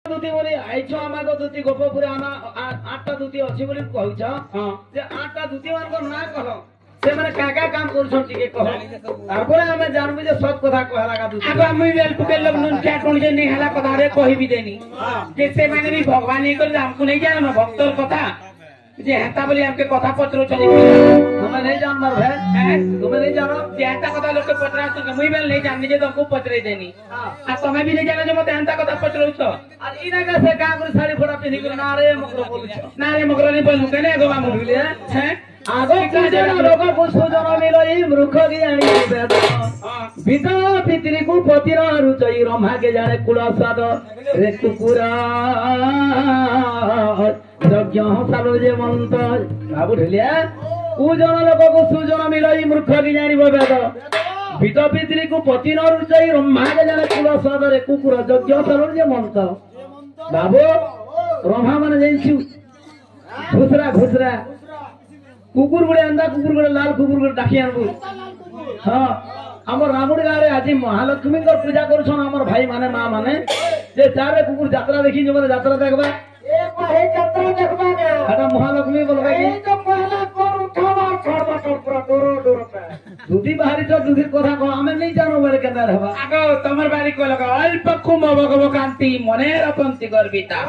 दूती बोली आइछ आमा को दूती गोपपुर आमा 8टा दूती अछि बोली कहउछ हां जे 8टा दूती मान को ना कहो से माने काका काम करछन टिके कहो तारपर हमें जानबु जे सब कथा कहला का दूती आगो हम वेल पुके लोग नुन क्या कोन जे नहीं हला कथा रे कहि भी देनी जे से माने भी भगवान ही कर हमको नहीं जाने ना भक्तों कथा जे हेता बोली हमके कथा पत्र चली तुम्हें नहीं जान मर है तुम्हें नहीं जानो जे हेता कथा लोग के पत्र तो मुई वेल नहीं जान जे तुमको पत्र देनी आ तुम्हें भी नहीं जानो जे मते हेता कथा पत्र छ आ इना का से का कर साड़ी फोड़ा पिनी कर ना रे मकरो बोलुछ ना रे मकरो नहीं बोलू केने गो मामू हैं आगो पूजन लोक को सुजन मिलई मूर्ख ज्ञानी वेद विदा पितरी को पतिर रुचई रम्हा के जाने कुल स्वाद रे कुकुरा यज्ञ सालो जे मंत बाबू ढलिया पूजन लोक को सुजन मिलई मूर्ख ज्ञानी वेद विदा पितरी को पतिर रुचई रम्हा के जाने कुल स्वाद रे कुकुरा यज्ञ सालो जे मंत बाबू रम्हा माने जैछु घुसरा कुकुर गुड़े अंधा कुकुर गुड़े लाल कुकुर गुड़े डाकी आनबू हाँ हमर रामुड़ गाँव रे आज महालक्ष्मी पूजा करुछन हमर भाई माने माँ माने जे चारे कुकुर यात्रा देखी जो माने यात्रा देखबा ए भाई यात्रा देखबा के हटा महालक्ष्मी बोलबा की ए तो पहला कोर उठावा छोड़बा पूरा दूर पे दूधी बाहरी तो दूधी कथा को हमें नहीं जानो बरे केना रहबा आगो तमर बारी को लगा अल्प कुंभ भगवकांति मने रकंति गर्विता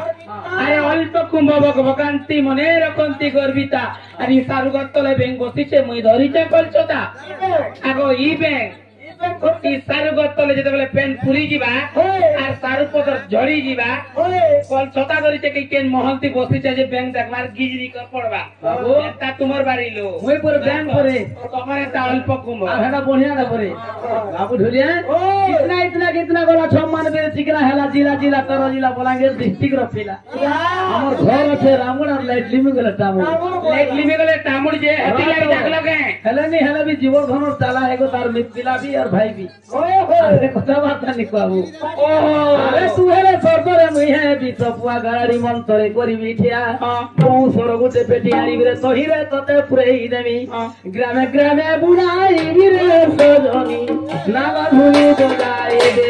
अरे अल्प कुंभ भगवकांति मने रकंति गर्विता अरे सारु गत्तले बेंग बसिचे मुई धरिचे कलचता आगो ई बेंग ई सारु गत्तले जेते बेले पेन पुरी जीवा आर सारु पदर झड़ी जीवा कलचता धरिचे के केन महंती बसिचे जे बेंग देखबार गिजरी कर पड़बा बाबू एता तुमर बारी लो मुई पर बेंग करे तमर एता अल्प कुंभ आ हेडा बढ़िया ना करे बाबू ढोलिया कितना गोला सम्मान बे चिकना हेला जिला तर जिला बलांगीर डिस्ट्रिक्ट रो पिला हमर घर আছে रामुड़ और लाइट लिमी गले टामुड़ जे हती लाई जाग लगे हेले नहीं हेले भी जीवन धनर चाला हेगो तार मिपिला भी और भाई भी अरे कथा बात नहीं कहबू अरे तू हेले सरदरे मुई है भी सपुआ गाड़ी मन तरे करी बिठिया बहु सर गुटे पेटी आनी रे तही रे तते पुरई देमी ग्रामे बुढ़ाई रे सजनी नागा धुनी बजाए दे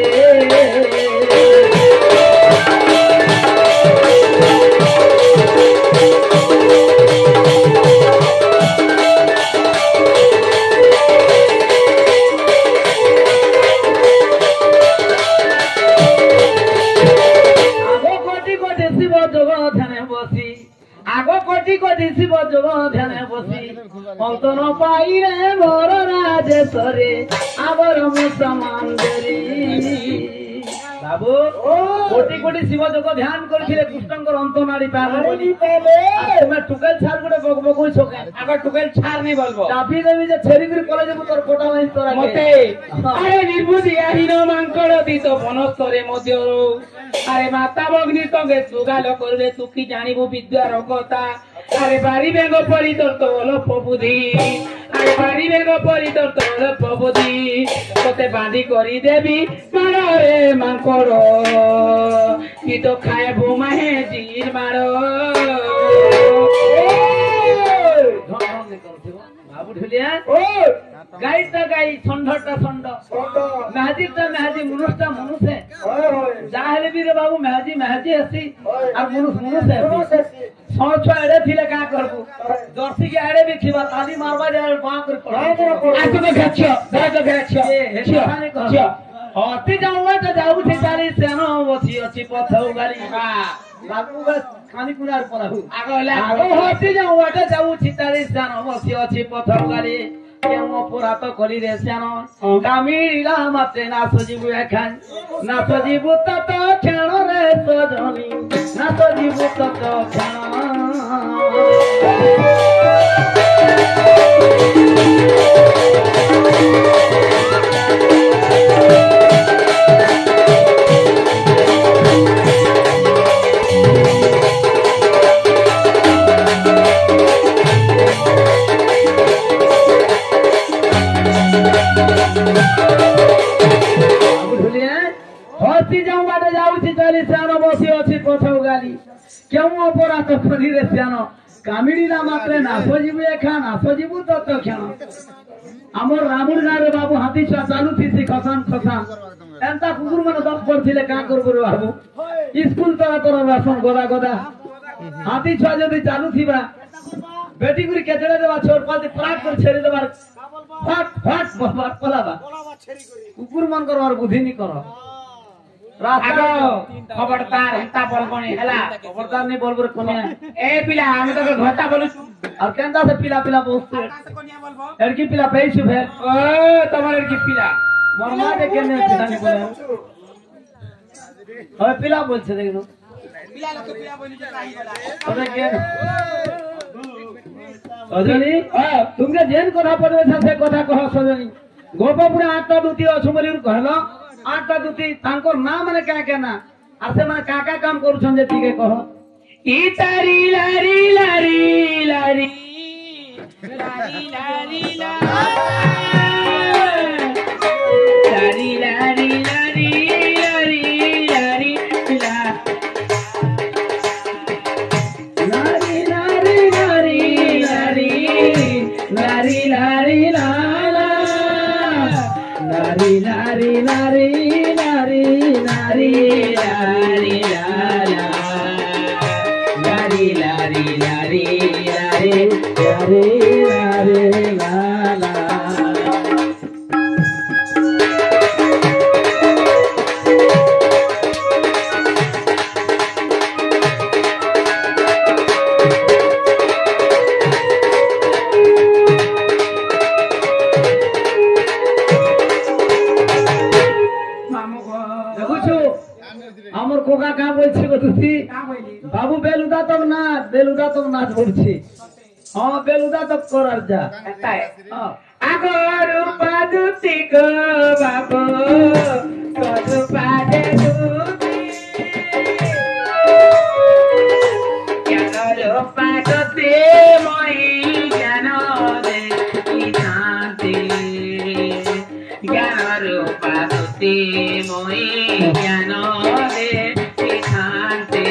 आगो कोटी शिव जोग ध्यान बसी अंतन पाई रे मोर राजेश्वरी आवर मुसमान बाबू कोटी शिव जोग ध्यान करथिले कृष्णकर अंत नाड़ी पावे बोली तुमे टुकेल छार गुडे बकबकु छके आगो टुकेल छार नहीं बोलबो चापी देवी जे छेरीगुरी कॉलेज में तोर फोटो नहीं तोरा मते अरे निर्बुद्धि आहीन मांकड़ दीत बनस्तरे मध्य अरे माता भग्नी संगे सुगाल करले तू की जानिबु विद्यार कथा अरे बारी बेंग परी तोर लोप बुद्धि अरे बारी बेंग परी तोर लोप बुद्धि तोते बांधी करी देवी मारो रे मांकड़ की तो खाए बुमा है जीर मारो बाबू ढुलिया गाई तो गाई छंडटा छंड मेहदी तो मेहदी मनुष्य मनुष्य जाहले भी रे बाबू मेहदी हसी और मनुष्य हसी छो एड़े थिले का करबू जर्सी के एड़े भी थिबा ताली मारबा जे बाक कर पड़ा आको में गछियो दाजो गछियो हे खाने कह हती जाऊंगा तो जाऊ थे ताली सेनो बसी अछि पथौ गाली बाबू बस खानी पुरार पराहु आगो हती जाऊंगा तो जाऊ थे ताली सेनो बसी अछि पथौ गाली केमो पुरा तो करी रे सेनो कामिला मात्रे ना सजीबु एखान ना सजीबु तत क्षण रे सजनी ना सजीबु तत क्षण क्यों अपराध करी रे श्यान कामिड़ीला मात्रे नासो जीवु एखा नासो जीवु तत क्षण आमर रामुड़ गाँव रे बाबू हाथी चालू थी खसान एंता कुकुर मन 10 पड़थिले का करबो रे बाबू स्कूल तोरा तोरा राशन गोदा गोदा हाथी छुआ जदी चालू थीबा बेटी गुरी केचड़े देबा छोर पाल पराग कर छेरी देबा फट फट बाबा पलाबा कुकुर मन करवार बुद्धि नहीं करो आगो खबरदार हेता बोलबनी हला खबरदार नहीं बोलबो रे कोनिया ए पिला हम तो घोटा बोलु और केंदा से पिला पिला बोलते लड़की पिला पैस भे ओ तमर की पिला मरमा दे केने पिलानी बोले હવે पिला बोल छे देखो पिला लोग पिला बोली जे काही बोला अबे के सजनी तुमके जेन कथा पड़े से कथा कह सजनी गोपपुरा आठटा दुती अछुमरी कहलो आठटा दुती तांकर नाम माने क्या ना आ से माने काका काम करू छन जे ठीके कह ई तारी लारी लारी लारी लारी लारी लारी लारी लारी लारी लारी पिला लारी लारी लारी लारी लारी लारी लाला लारी लारी लारी लारी लारी लारी लाला लारी लारी लारी लारी लारी लारी लाला আমার কোকা কা বলছি গো তুই বাবু বেলুদা তো নাচ বলছি হ্যাঁ বেলুদা তো করার যা আগর পাদুতি গো বাবু কত পাদে দুতি আগর পাদুতি মই জ্ঞান দে শান্তি জ্ঞানর পাদুতি মই জ্ঞান দে শান্তি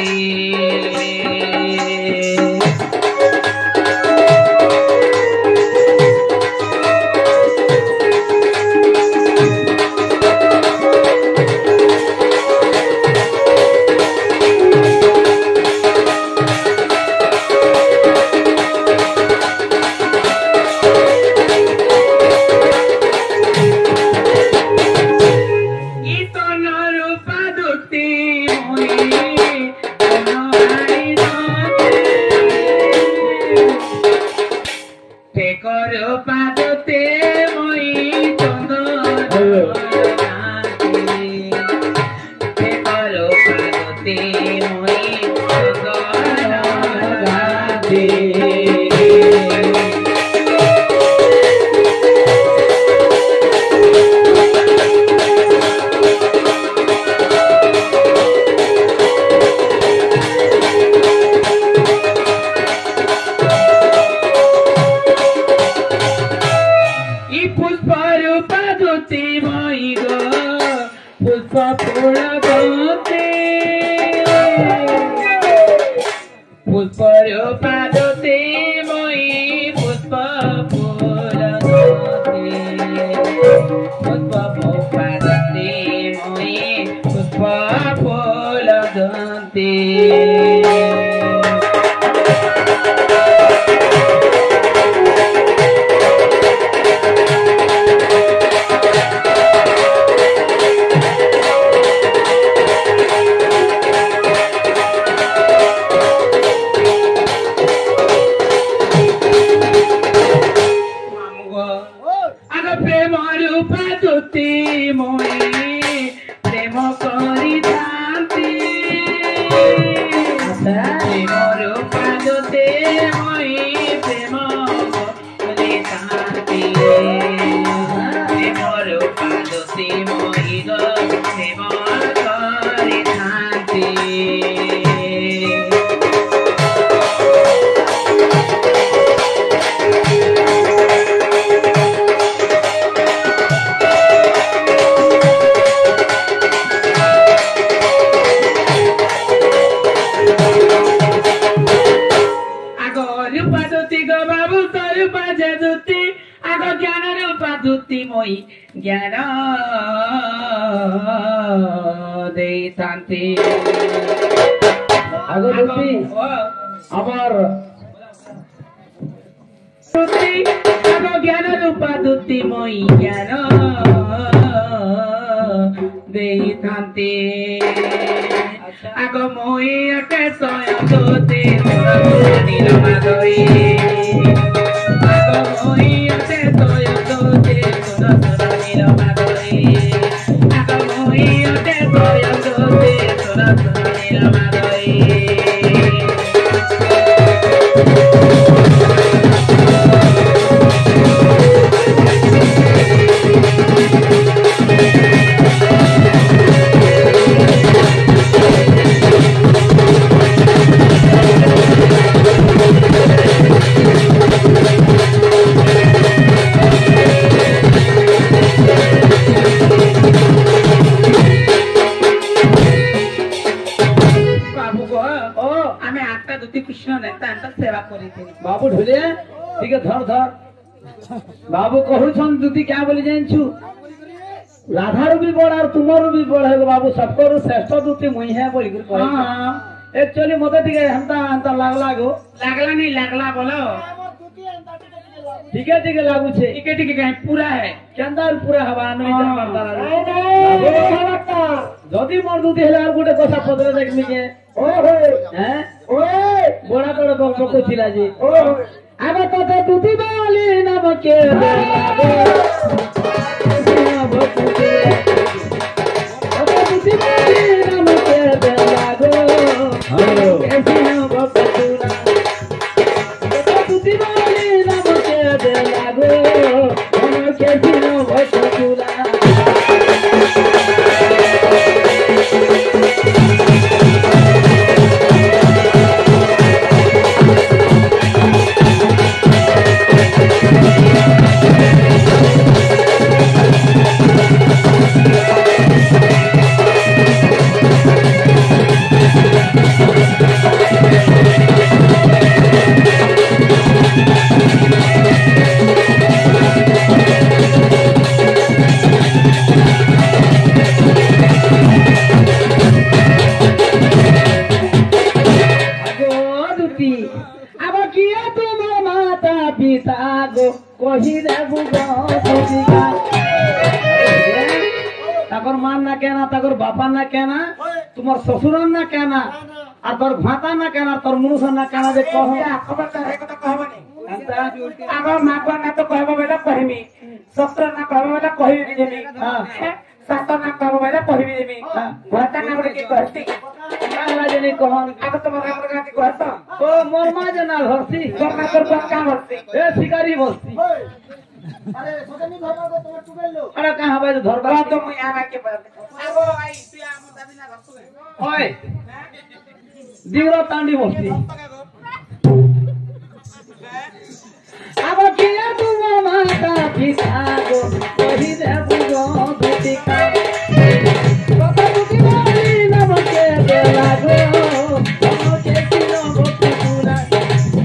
ଦୁତିମୟୀ ଜ୍ଞାନ ଦେଇଥାନ୍ତି। ଆଗ ଦୁତି আমার ଦୁତି ଆଗ ଜ୍ଞାନ ରୂପା ଦୁତିମୟୀ ଜ୍ଞାନ ଦେଇଥାନ୍ତି। ଆଗ মই ଅଟେ ସ୍ୱୟଂ ଦୋତେ ନୀଳମାଧବୀ। ଆଗ মই ଅଟେ ସ୍ୱୟଂ ଦୋତେ ନୀଳମାଧବୀ। ଆଗ মই ଅଟେ ସ୍ୱୟଂ ଦୋତେ ନୀଳମାଧବୀ। बाबू ढोले ठीक है धर धर बाबू कहून दुती क्या बोली जानछु राधार भी बड़ और तुमर भी बड़ है बाबू सबको श्रेष्ठ दुती मुई है बोली कर कह एक्चुअली मते ठीक है हंता हंता लागला गो लागला नहीं लागला बोलो ठीक है लागू छे ठीक है कहीं पूरा है चंदाल पूरा हवा नहीं करता जदी मोर दुती हेला और गोटे कसा पदरे देख मिके ओहो हैं ओए बड़ा बड़ा बक छिला जी ओहो आबे तो दुती बाली नाम के दुती बाली नाम के लागो हेलो ऐसी ना बकतुना दुती बाली नाम के लागो हम कैसी ना बकतुना ताकर मान ना कहना ताकर बापा ना कहना तुम्हार ससुरन ना कहना और तोर भाता ना कहना तोर मुनुष ना कहना जे कहो खबरदार है तो कहबनी अगर मापा ना तो कहबो बेला कहमी ससुर ना कहबो बेला कहि देमी हां सासु ना कहबो बेला कहि देमी भाता ना बोले की कहती काला जे नहीं कहन अब तो हमरा हमरा की कहता ओ मोर मा जना हरसी तोर ना तोर का हरसी ए शिकारी बस्ती अरे सोचनी धरबा को तुम टुगल लो अरे कहां भाई धरबा तो मुई आवा के आगो आई तू आ दादी ना रसु ओए दिगरा तांडी बस्ती अब किया तुम माता पिता को कहि देबु गो दुतिका बाबा दुति बाली नाम के लागो हम के किनो भक्ति पूरा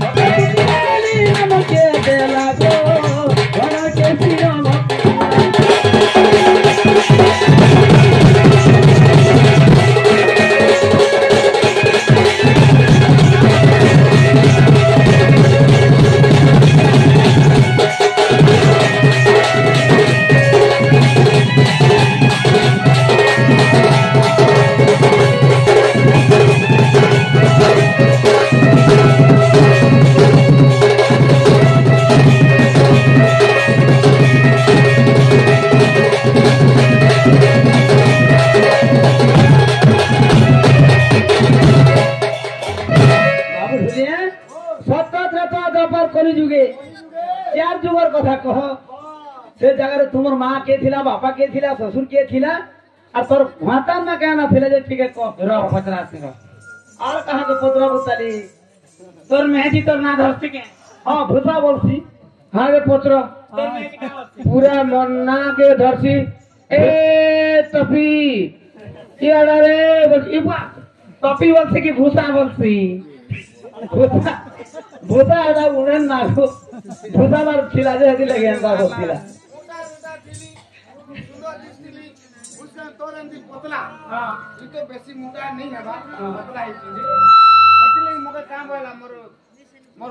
बाबा दुति बाली नाम के लागो हम के किनो से जगह तुमर माँ के थिला बापा के थिला ससुर के थिला और तोर भाता ना कहना थिला जे ठीक है को रो पतरा से रो और कहां के पतरा बुताली तोर मेहदी तोर ना धरती के हां भूता बोलसी हां के पतरा तोर मेहदी का पूरा मन्ना के धरसी ए तपी ये रे बस इबा तपी बोलसी की भूसा बोलसी भूता भूता आदा उड़न ना को भूता मार खिला दे हदी लगे अंदा को खिला ଏମିତି ପତଲା ହଁ ତୁ ତ ବେଶୀ ମୁଣ୍ଡା ନେଇ ହେବା ହଁ। ପତଲା ହେଇଛି ସେଥିଲାଗି ମୋତେ କାଁ କହିଲା ମୋର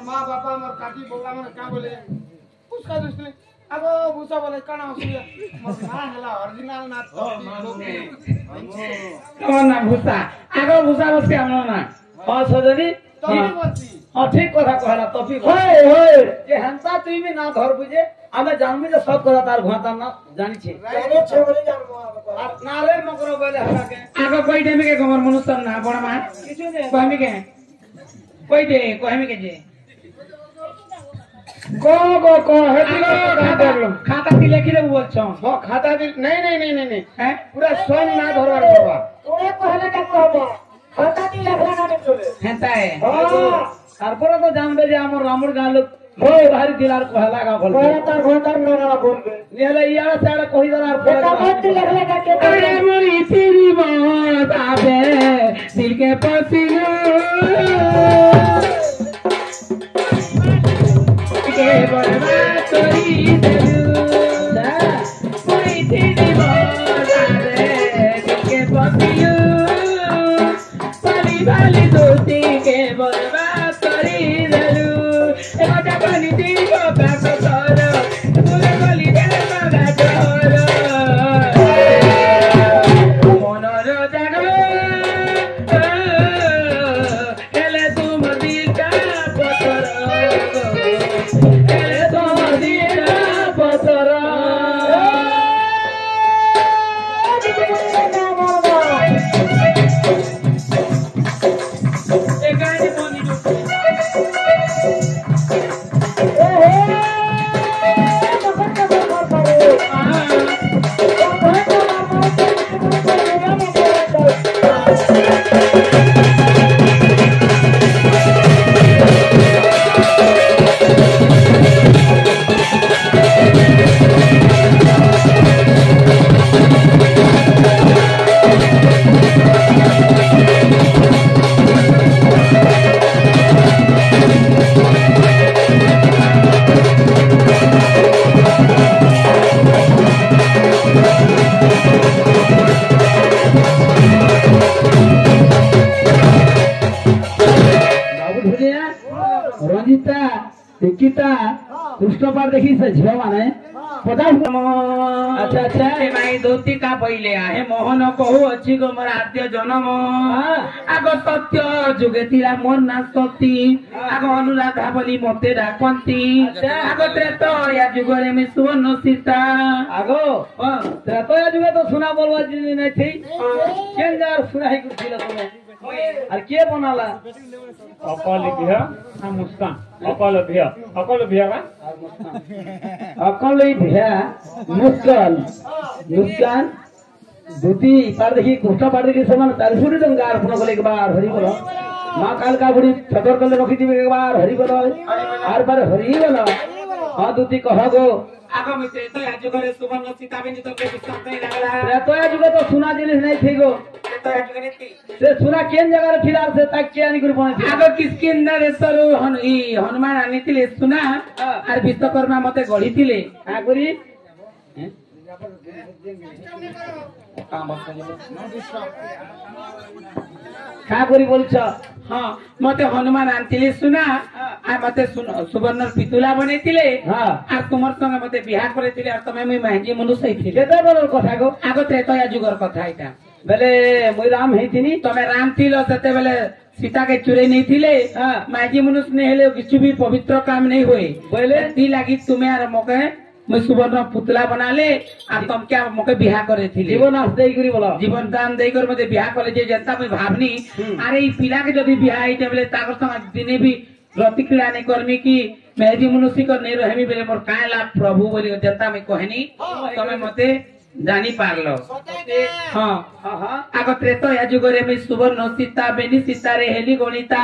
ମା ବାପା ମୋର କାକି ବଉଲା ମାନେ କାଁ ବୋଲେ ପୁସ୍କା ଦୁସିଲେ ଆଗ ଭୂଷା ବୋଲେ କାଣା ଅସୁବିଧା ମୋର ମା ହେଲା ଅରିଜିନାଲ ନା ତମ ନା ଭୂଷା ଆଗ ଭୂଷା ବସି ଆମର ନା ହଁ ସଜনী ତମେ ବସି ହଁ ঠিক কথা কহলা তফি হয় হয় যে হেনতা তুই বি না ধর বুঝে আমি জানবি যে সব কথা তার ঘুমাতা না জানিছে জানিছে বলে জানবো আর না রে মকর বলে হাকে আগ কই দেমি কে কমর মনুষ্য না বড় মা কিছু নেই কহমি কে কই দে কহমি কে যে কো হেতি খাতা দি লেখি দেবো বলছ ହଁ ଖାତା ବି ନାଇଁ ନାଇଁ ନାଇଁ ନାଇଁ ନାଇଁ হ্যাঁ ପୁରା ସ୍ୱୟଂ ନା ଧରବାର ପଡବା তোরে কহলে কা কহব খাতা দি লেখলা না চলে হেতা হে তারপরে তো জানবে যে আমার রামুর গাঁ লোক ভারি দিলার কহলা গা বলবে পরে তার ঘন্টার না বলবে নিহলে ইয়াড়ে সাড়ে কহি দেলার এটা মত দি লেখলা কা কে अरे मोरी तेरी मौत आवे दिल के पसीने के बर्बाद करी देलू मोरी तेरी मौत आवे दिल के पसीने पाली वाली दोस्ती के बर्बाद करी देलू ए बजा पानी दी को बात करो तूने गली दे मगा छोड़ो মনর জাগো এলে তুম দিলটা পতর এলে তুম দিলটা পতর এ গাড়ি বনি বাবু ধুলিয়া রঞ্জিতা টিকিটা কৃষ্ণপার দেখি সে ঝিও মানে আচ্ছা আচ্ছা এ ভাই ধোতি কা পইলে হে মোহন কহু ଅଛି গো মোর আদ্য জন্ম আগ সত্য যুগে ଥିଲା মোর না সতী আগ অনুরাধা বলি মতে ডাকନ୍ତି আগ ত্রেতয়া যুগরে মে সুবর্ণ সীতা আগো ত্রেতয়া যুগে তো শোনা বলবা জিনিস নাই থি কেন যার শুনাই করছিল তুমি আর কে বনালা অকল ভিয়া না মুস্কান অকল ভিয়া কা অকল এই ভেয়া মুস্কান মুস্কান দুটি পার দেখি কৃষ্ণ পার দেখি সমান 400 টঙ্কা অর্পণ কলে একবার হরি বল মা কালকা বুড়ি ছতর তলে রখি দিবে একবার হরি বল আর বার হরি বল হ্যাঁ দুটি কহ গো আগামী ত্রেতয়া যুগরে সুবর্ণ সীতা বিনীত কে বিশ্বাস নাই লাগলা ত্রেতয়া যুগে তো সোনা জিনিস নাই থি গো ত্রেতয়া যুগরে তি সে সোনা কেন জায়গায় ছিল আর সে তাক কে আনি করে বনাইছে আগ কিষ্কিন্দারেশ্বর হনুমান আনিଥିଲେ ସୁନା আর বিশ্বকর্মা মতে গঢ়িଥିଲେ হ্যাঁ করি কা করি বলছ ହଁ ମତେ ହନୁମାନ ଆଣିଥିଲେ ସୁନା আর মতে সুবর্ণর পিতুলা বনাইଥିଲେ হ্যাঁ আর তোমার সঙ্গে মতে বিবাহ করেছিলে আর তুমি মুই মাঝি মনুষ্য হইছিলে কেতে বলর কথা গো আগ ত্রেতয়া যুগর কথা এটা বেলে মুই রাম হেইতিনি ତମେ ରାମ ଥିଲ ସେତେବେଳେ ସୀତାକେ ଚୁରେଇ ନେଇଥିଲେ হ্যাঁ ମାଝି ମନୁଷ୍ୟ ନେଇ ହେଲେ କିଛି ବି ପବିତ୍ର କାମ ନେଇ ହୁଏ ବୋଇଲେ ती ଲାଗି ତୁମେ আর মকে মুই সুবর্ণ পুতলা বনালে আর তমকে মকে বিবাহ করেছিলে জীবন আস দেই করি বল জীবন দান ଦେଇକରି মতে বিবাহ কলে যে যেନ୍ତା মুই ভাবনি আরে এই পিলাকে যদি বিবাহ ହେଇতে বেলে তাকর সঙ্গে দিনে ବି ପ୍ରତିକ୍ରିୟା ନେଇ କରମି କି মেজি মনুষ্যক নেই রহমি বেলে মোর কায় লাভ প্রভু বলি যেন্তা মুই কহেনি তমে মতে জানি পারলো হ্যাঁ হ্যাঁ হ্যাঁ আগ ত্রেতয়া যুগরে মুই সুবর্ণ সীতা বেনি সীতারে হেলি গণিতা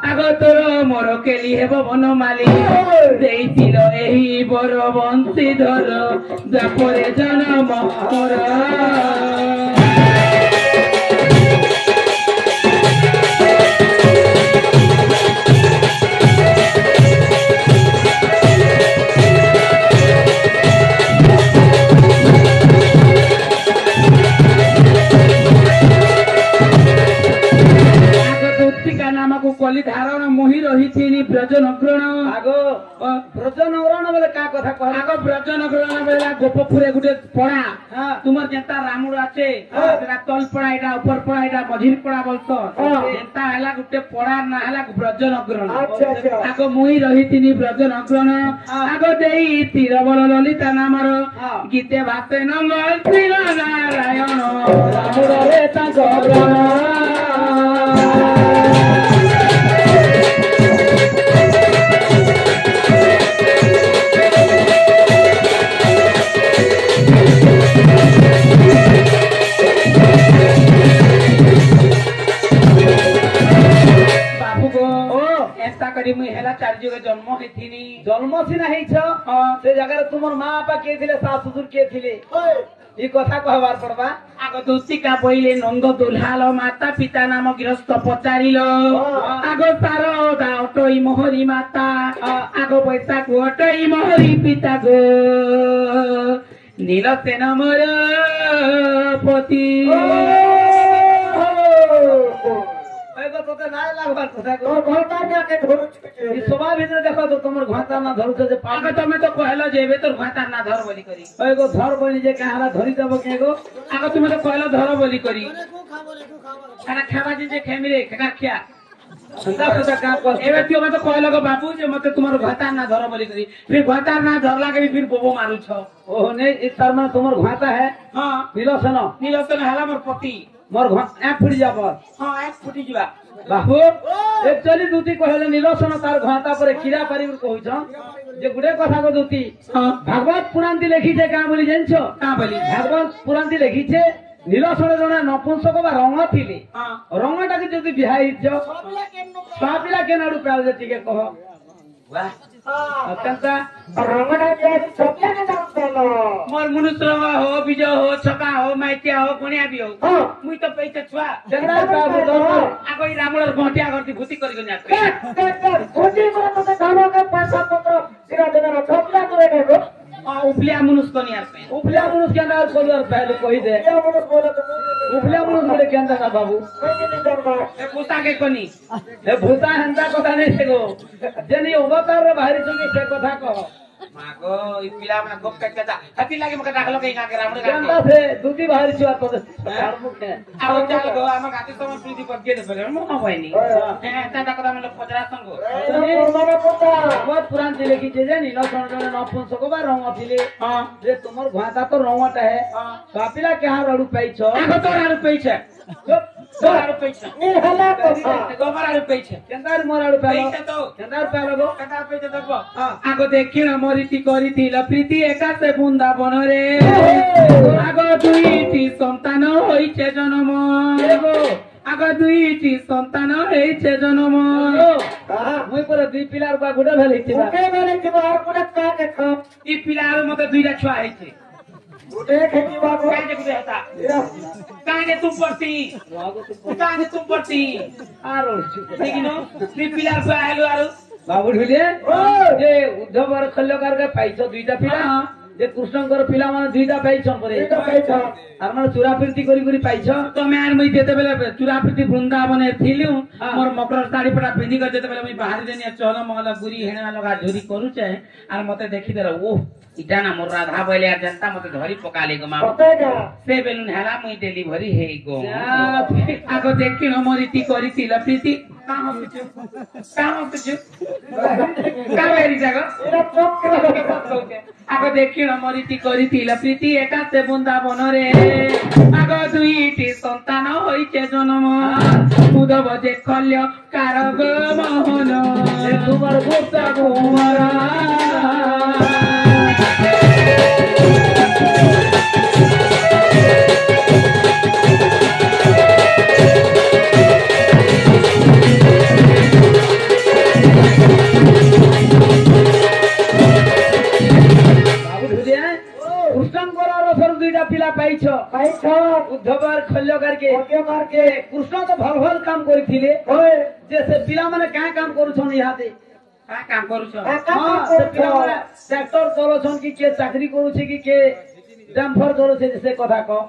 আগ তোর মোর কেলি হেব বনমালী ଦେଇছিল ଏହି ବର ବଂଶୀଧର ଦ୍ୱାପରେ ଜନମ ମୋର पिता नाम को कली धारण मोहि रही ब्रज नग्रण आगो ब्रज नगरण बोले का कथा कह आग ब्रज नग्रण बेला गोपपुरे गुटे पड़ा हां तुमर जेंता रामुड़ आछे सेटा तल पड़ा एटा ऊपर पड़ा एटा मझिर पड़ा बोलतो जेंता हला गुटे पड़ा ना हला ब्रज नग्रण आग मोहि रही ब्रज नग्रण आग देई तीरबल ललिता नामर गीते भाते नमः श्री नारायण रामुड़ रे ताको मुई हेला चार जुगे जन्म हेथिनी जन्म सिना हेछ से जगह तुमर मां बापा के थिले सास ससुर के थिले ई कथा कहबार पड़बा आग दूतिका पहिले नंद दुल्हाल माता पिता नाम गृहस्थ पचारिल आग सार दाटई मोहरी माता आग पैसा कोटई मोहरी पिता गो नीलसेन मोर पति एगो तोते नाय लागबार कथा को घंटा जाके धरुछ ई सभा भीतर देखो तो तुमर घंटा ना धरुछ जे आग तमे तो कहलो जेबे तोर घाटा ना धर बोली करी एगो धर बनी जे कहाला धरि देबो केगो आग तुमे तो कहलो धर बोली करी खाना खावा जे खेमिरे खाना खिया संदा कथा का कर एबे त्यो मैं तो कहलो गो बाबू जे मते तुम्हारो घाटा ना धर बोली करी फिर घाटा ना धरला के फिर बोबो मारू छ ओहो नहीं ई तरमा तुमर घाटा है हां नीलसन हला मोर पति मोर घाटा फुट जाबो हां एक फुटी जिबा बाबू एक्चुअली दूती कहले नीलसन तार घाटा पर खीरा परिवर कहउछ जे गुडे कथा को दूती भागवत पुराण दी लिखी छे का बोली जानछो का बोली भागवत पुराण दी लिखी छे नीलसन जणा नपुंसक बा रंग थिले रंगटा के जदी बिहाई छ पापिला के नाडू पाल जे टिके कह वाह अत्यंता रंगना जे छपिया के दाम देलो मोर मनुष्य हो बिजय हो छका हो माइटिया हो कोनिया भी हो मुई तो पैसा छुआ जंगरा बाबू दो आगोई रामुलर घोटिया करती भूति करी गन्या खोजी करे तो धानो के पैसा पत्र सिरा देना छपिया करे के उपलिया मनुष्य कोनिया पे उपलिया मनुष्य के अंदर कोलर पहले कहि दे या मनुष्य बोले तो उपलिया मनुष्य बोले के अंदर ना बाबू नहीं जानबा ए पुता के कोनी ए भूता हंता कथा नहीं सेगो जेनी अवतार रे बाहरी छके से कथा कह मागो ई पिला में गप कटा हती लागे मके डाकलो के के रामुल केंदा से दूती बाहरी छुआ तो मुख है आगो चाल गो हम गाती समन प्रीति पर के दे मो होइनी ए ता कथा में पजरा संगो माने पुता बहुत पुरान दिले की जे नीलसन जने नपुंसक बा रंग थिले जे तुमर घाटा तो रंगटा है पापिला के हार अडू पाई छ आगो तो राडू पई छ तोराडू पई छ नी हला कथा गोबराडू पई छ केंदार मोराडू पालो पई छ तो केंदार पालो गो कथा पई छ देखो आगो देखिन मरिति करिथिल प्रीति एका से बृंदावन रे आगो दुईटी संतान होइछे जन्म आगो दुईटी संतान होइछे जन्म मुई पर दुई पिलार बा गुडा भेलै छिबा के बेले के बाहर पुरा का के खा ई पिलार मते दुईटा छुआ होइछे उठे खेती बात काहे गुडे हता काहे तुम पड़ती आरो देखिनो ती पिलार को आलो आरो बाबू ढुले जे उद्धव और खल्लकार के पाइछो दुईटा पिला जे कृष्णकर पिला माने दुईटा पाइछो परे आर माने चुरापीर्ति करी करी पाइछो तमे आर मई जेते बेले चुरापीर्ति वृंदावन थिलु मोर मकर साड़ी पटा पिंदी कर जेते बेले मई बाहर देनी चल महला गुरी हेणा लगा झोरी करू छे आर मते देखि देला ओह इटा ना मोर राधा बोले यार जनता मते धरी पकाले गो मा से बेलुन हेला मई डिलीवरी हे गो आगो देखिनो मोरिति करितिला प्रीति काम पिछु का वेरी जागो आगो देखिनो मोरिति करितिला प्रीति एका से वृंदावन रे आगो दुईटी संतान होइछे जन्म उद्धव जे कल्य कारग मोहन तुमर गुप्ता कुमारा पिला पाइछ उद्धव और खल्लकार के कृष्ण तो भल भल काम करिथिले जैसे पिला माने का काम करू छन यहाँ से का काम करू छ हां से पिला माने ट्रैक्टर चलो छन की के चाकरी करू छे की के डम्फर चलो छे जैसे कथा को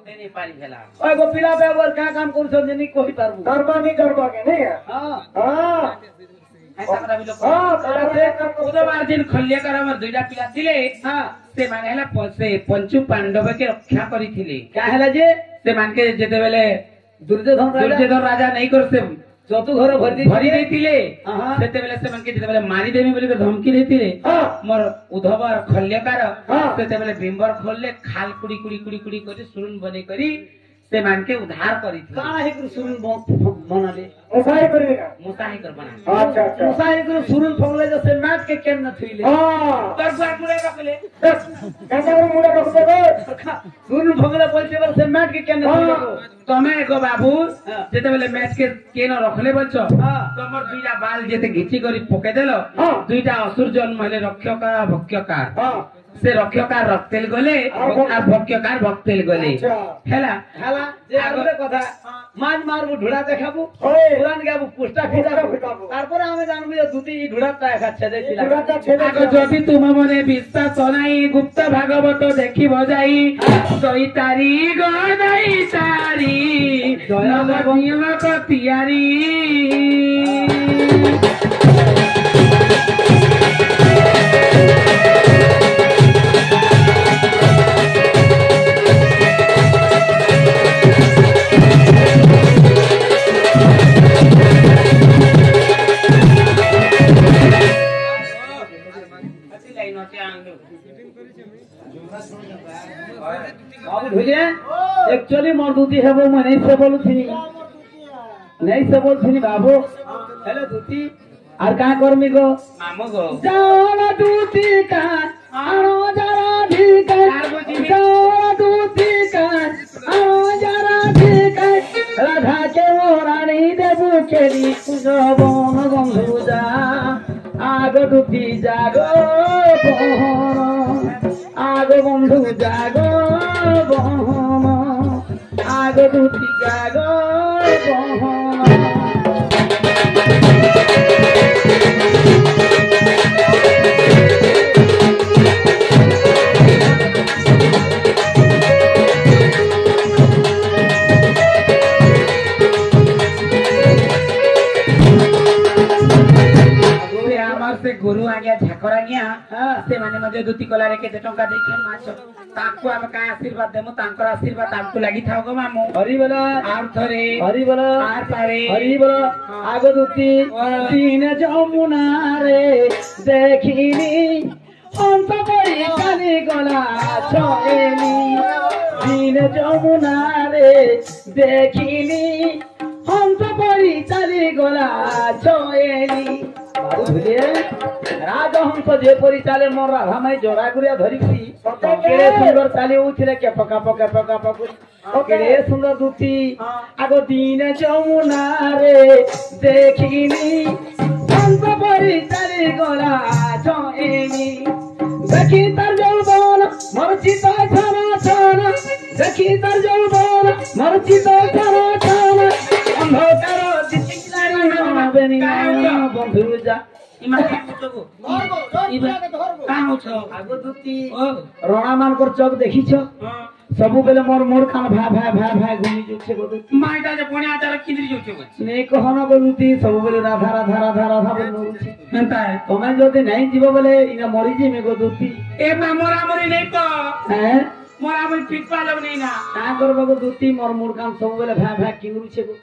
देनी पारी भेला ओए गो पिला पे और का काम करछ जनी कहि पारबू करबा के नहीं हां हां ऐसा करा भी लोग हां करे बुधवार दिन खल्लेकर हमर दुईटा पिला थिले हां से माने हला से पंचु पांडव के रक्षा करिथिले क्या हैला जे से मान के जेते बेले दुर्योधन राजा नहीं कर से चतु घर भरी भरी देथिले हां सेते बेले से मान के जेते बेले मारी देबी बोली के धमकी देथिले हां मोर उधवर खल्लेकर हाँ। सेते बेले बिंबर खोलले खाल कुड़ी कुड़ी कुड़ी कुड़ी करी सुरुन बने करी से मान के उद्धार करिथिले का है कि सुरुन बनाले मुसाई करेगा मुसाही कर बना अच्छा अच्छा मुसाई को सुरुन फंगले जैसे मैच के केन न थुइले हां तर बात मुड़े रखले कैसा मुड़ा रख दे सुरुन फंगले बोलते बार से मैच के केन न थुइले को तमे को बाबू हाँ। जेते बेले मैच के केन रखले बच्चो हां तमर दुईटा बाल जेते घिची करी पके देलो हाँ। दुईटा असुर जन्म हेले रक्षकार भक्ष्यकार हां से रक्षकार रक्तेल गले और भक्ष्यकार भक्तेल गले अच्छा हेला हैला जे आगरे কথা মাছ মারবো ঢুড়া দেখাবো ওই পুরান গাবো পুষ্টা ফিরাবো ফিরাবো। তারপরে আমি জানবো যে দুটি ঢুড়াটা খাচ্ছে দেখি পুরাটা ছেলে আগ যদি তুম মনে বিশ্বাস নাই গুপ্ত ভাগবত দেখিব যাই দই তারি গদাই তারি জয়ক তিয়ারি बाबू ढुलिए एक्चुअली मोर दूती है वो मैं नहीं से बोलू थी नहीं से बोल थी बाबू हेलो दूती और का कर्मी गो मामो गो जाना दूती का आनो जरा ठीक है जाना दूती का आनो जरा ठीक है राधा के वो रानी देबू केली कुजो बन बंधु जा आग दूती जागो बहन आग बंधु जागो बहन आग दूती जागो बहन से गुरु आज्ञा झाकर आज्ञा हाँ। से माने मजे दुती कलारे केते टंका देछन माछ ताकू हम का आशीर्वाद देमु तांकर आशीर्वाद तांकू लागि थाओ गो मामू हरि बोला आर थरे हरि बोला आर पारे हरि बोला आगो दूती तीन जमुना रे देखिनी अंत परी काली गला छोएली तीन जमुना रे देखिनी अंत परी चाली गला छोएली बाबू भुलिए राजहंस जे परी चाले मोर राधा माई जोरा गुरिया धरिकी केड़े सुंदर चाली उठिले के पका पका पका पका केड़े सुंदर दूती आगो दीन जमुना रे देखिनी अंत परी चाली गला छोएली देखी तार जौबन मोर चित छाना छाना देखी तार जौबन मोर चित छाना छाना अंधकार दिसिलारी बेनी बंधु जा इमा कुतगो धरबो धरबो का होछो आगो दूती ओ रणा मानकर चौक देखिछ सबु बेले मोर मोर खान भा भा भा भा घुमी जुछे गो दूती माइटा जे पुण्या तार किंद्री जोछो ने कहन गो दूती सबु बेले राधा राधा राधा राधा बोल मोरुछि एंता है तमे जदि नहीं जीव बेले इना मरि जे में गो दूती ए मोरा मोरी नहीं को हैं मोरा मोरी पिटपा लब नहीं ना का करबो गो दूती मोर मोर खान सबु बेले भा भा किंगरु छे गो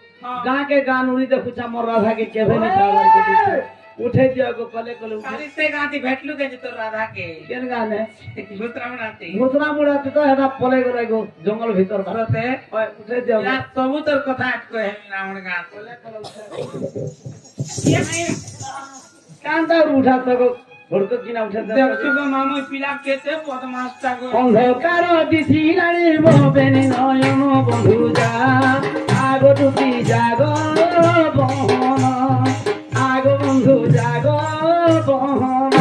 गां के गान उड़ी देखुछा मोर राधा के केभे नहीं कावर के दूती उठे दिया गो कले कले उठे खाली से गाती भेटलु के तो राधा के केन गाने दूसरा बनाते मुद्रा मुड़ा तो हेदा पले गरे गो जंगल भीतर भरते ओए उठे दिया या सबूतर कथा को है रावण का ये नहीं कांदा उठा तक घोड़को किना उठे दे देखो मामू पिला केते बदमाश ता गो अंधकार दिसी रानी मो बेनी नयन बंधु जा आगो टुटी जागो बहन आगो बंधु जागो बहन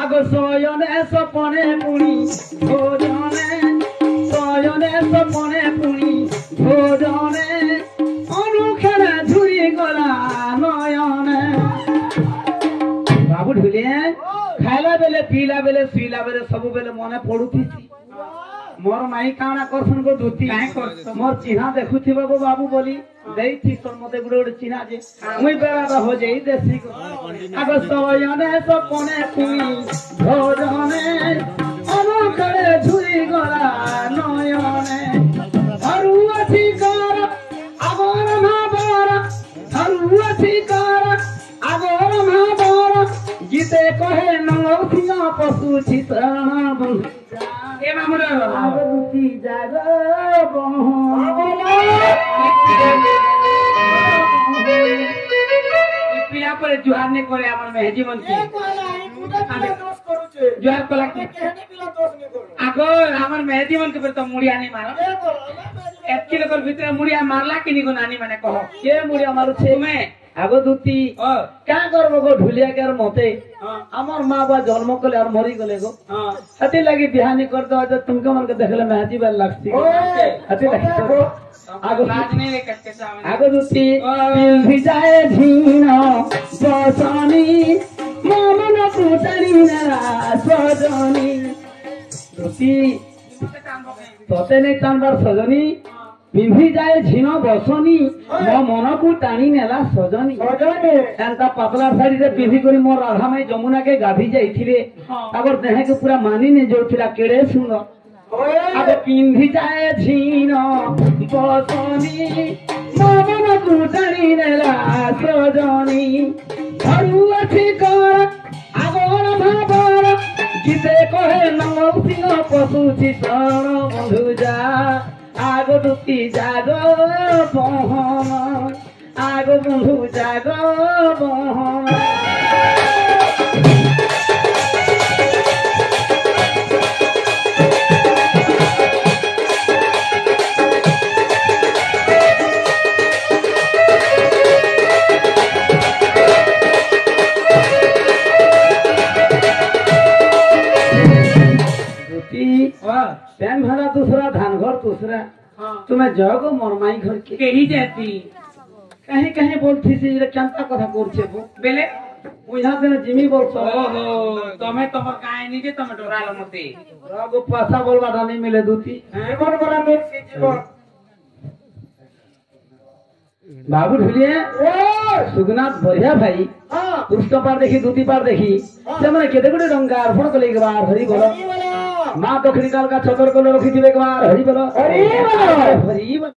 आगो सोयने সপনে পুনি ভোজনে অনুখেরে ঝুরি গলা নয়নে বাবু ঢুলিয়ে খাইলা বেলে পিলা বেলে শুইলা বেলে ସବୁ বেলে মনে পড়ুথিছি মোর মাই কাଣା করছন গো দুতি মোর চিহ্না দেখুথিব গো বাবু বলি দেইছি তোর মতে গুড়ে গুড়ে চিহ্না যে মুই বেড়া হো যাই দেশি আগ সয়নে সপনে তুই ভোজনে অনুকরে ঝুরি গলা নয়নে হরু আছি কর আগর মহাবর হরু আছি কর আগর মহাবর গীতে কহে নলসিংহ পশু চিত্রণ বন্ধু এ মামুরা আগরুতি জাগ পিলা পরে জুহার নে করে আমার মেহেজি মনকে জুহার কলা আগো আমার মেহেজি মনকে পরে তো মুড়িয়া নি মার 1 কিলো কর ভিতরে মুড়িয়া মারলা কিনি গো নানি মানে কহ কে মুড়িয়া মারুছে তুমি আগো দুতি কা করব গো ঢুলিয়া কের মতে আমার মা বা জন্ম কলে আর মরি গলে গো হাতি লাগি বিহানি কর দো যে তুমকে মনকে দেখলে মেহাজি বেল লাগছি হাতি লাগি আগো রাজনে রে কচ্ছে সামনে আগো দুতি ভিজায় ঝিন বসনি মমন পুটারি না সজনি দুতি তোতে নেই টানবার সজনি পিন্ধি যায় ঝিন বসনি মো মনকু টানি নেলা সজনি এন্তা পাতলা শাড়িরে পিন্ধি করি মোর রাধা মাই যমুনাকে গাধি যাইছিলে আগর দেহকে পুরা মানি নে যাଉଥିଲା কেড়ে শুন আগে পিন্ধি যায় ঝিন বসনি মো মনকু টানি নেলা সজনি ধরু আছে কর আগর ভাবর গীতে কহে নলসিংহ পশু চিত্রণ বন্ধু যা আগো দুতি জাগ বহন আগো বন্ধু জাগ বহন पैन भरा दूसरा धान घर दूसरा तुम्हें जगो मोर माई घर के केही जाती कहीं कहीं बोलती सी जे केनता कथा करछे बो बेले ओइहा दिन जिमी बोलछो ओहो तमे तमर काहे निजे तमे डराल मते रगो पासा बोलवा नहीं मिले दूती জীবন বলা মেয়ে জীবন बाबू ढुलिए सुगनाथ बढ़िया भाई पृष्ठ पार देखी दूती पार देखी से मैंने केते गुडे रंगा अर्पण कले एक बार हरि बोलो मां दक्षिणी काल का छतर को रखी दिवे एक बार हरि बोलो हरि बोलो